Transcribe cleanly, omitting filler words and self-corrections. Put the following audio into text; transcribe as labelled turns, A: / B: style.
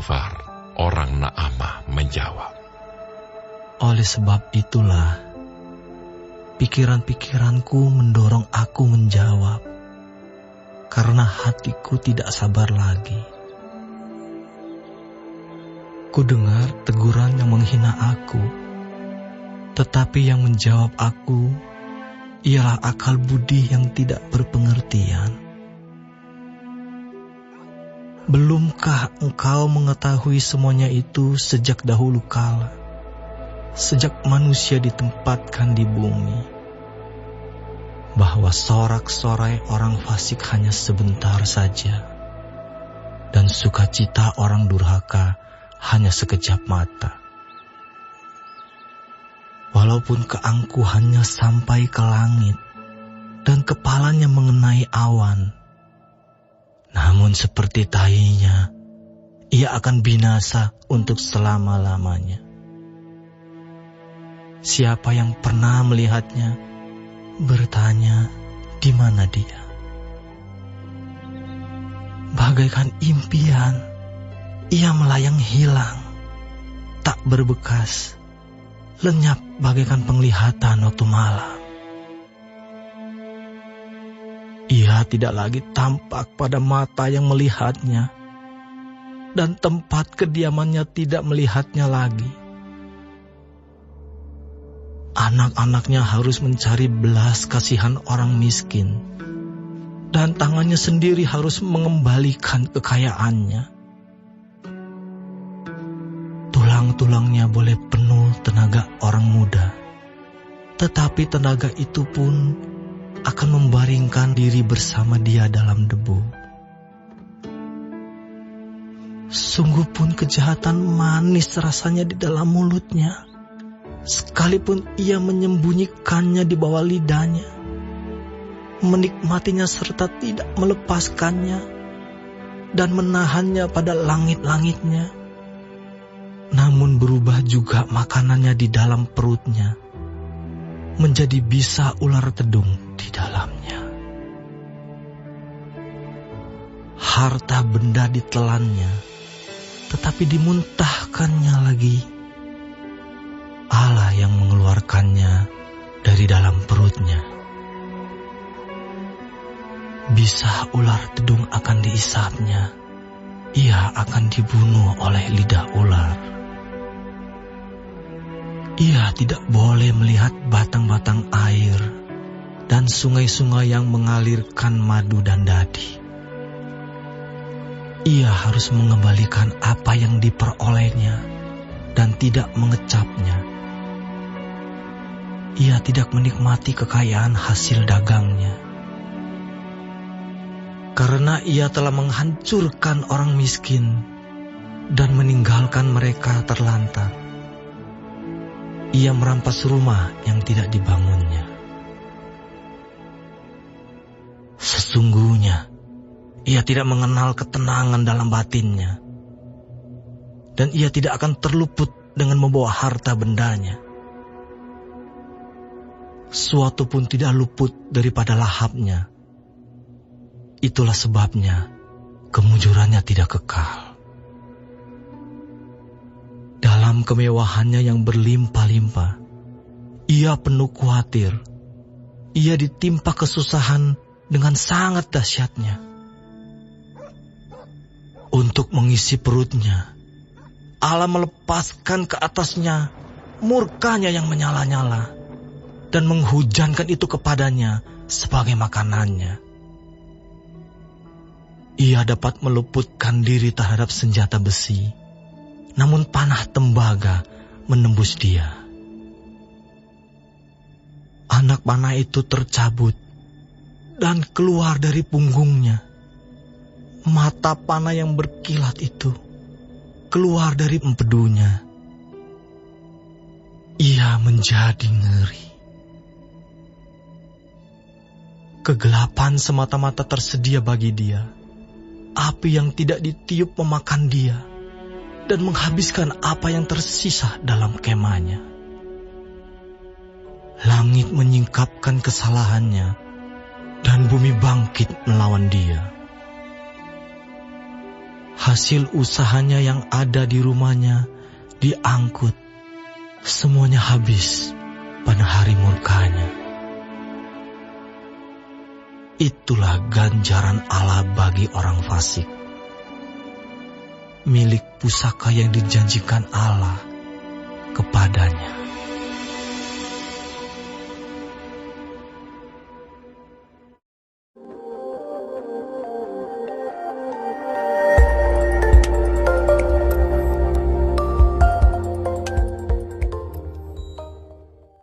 A: Zofar, orang Naamah, menjawab,
B: "Oleh sebab itulah, pikiran-pikiranku mendorong aku menjawab, karena hatiku tidak sabar lagi. Kudengar teguran yang menghina aku, tetapi yang menjawab aku ialah akal budi yang tidak berpengertian. Belumkah engkau mengetahui semuanya itu sejak dahulu kala, sejak manusia ditempatkan di bumi, bahwa sorak-sorai orang fasik hanya sebentar saja, dan sukacita orang durhaka hanya sekejap mata. Walaupun keangkuhannya sampai ke langit dan kepalanya mengenai awan, namun seperti tahinya, ia akan binasa untuk selama-lamanya. Siapa yang pernah melihatnya bertanya, di mana dia? Bagaikan impian, ia melayang hilang, tak berbekas, lenyap bagaikan penglihatan waktu malam. Ia tidak lagi tampak pada mata yang melihatnya, dan tempat kediamannya tidak melihatnya lagi. Anak-anaknya harus mencari belas kasihan orang miskin, dan tangannya sendiri harus mengembalikan kekayaannya. Tulang-tulangnya boleh penuh tenaga orang muda, tetapi tenaga itu pun akan membaringkan diri bersama dia dalam debu. Sungguh pun kejahatan manis rasanya di dalam mulutnya, sekalipun ia menyembunyikannya di bawah lidahnya, menikmatinya serta tidak melepaskannya, dan menahannya pada langit-langitnya. Namun berubah juga makanannya di dalam perutnya, menjadi bisa ular tedung di dalamnya. Harta benda ditelannya, tetapi dimuntahkannya lagi. Allah yang mengeluarkannya dari dalam perutnya. Bisa ular tedung akan diisapnya, ia akan dibunuh oleh lidah ular. Ia tidak boleh melihat batang-batang air dan sungai-sungai yang mengalirkan madu dan dadi. Ia harus mengembalikan apa yang diperolehnya dan tidak mengecapnya. Ia tidak menikmati kekayaan hasil dagangnya, karena ia telah menghancurkan orang miskin dan meninggalkan mereka terlantar. Ia merampas rumah yang tidak dibangunnya. Sesungguhnya, ia tidak mengenal ketenangan dalam batinnya, dan ia tidak akan terluput dengan membawa harta bendanya. Suatu pun tidak luput daripada lahapnya. Itulah sebabnya kemujurannya tidak kekal. Dalam kemewahannya yang berlimpah-limpah, ia penuh khawatir. Ia ditimpa kesusahan dengan sangat dahsyatnya. Untuk mengisi perutnya, Allah melepaskan ke atasnya murkanya yang menyala-nyala, dan menghujankan itu kepadanya sebagai makanannya. Ia dapat meluputkan diri terhadap senjata besi, namun panah tembaga menembus dia. Anak panah itu tercabut dan keluar dari punggungnya. Mata panah yang berkilat itu keluar dari empedunya. Ia menjadi ngeri. Kegelapan semata-mata tersedia bagi dia. Api yang tidak ditiup memakan dia dan menghabiskan apa yang tersisa dalam kemahnya. Langit menyingkapkan kesalahannya dan bumi bangkit melawan dia. hasil usahanya yang ada di rumahnya diangkut. Semuanya habis pada hari murkanya. Itulah ganjaran Allah bagi orang fasik. Milik pusaka yang dijanjikan Allah kepadanya.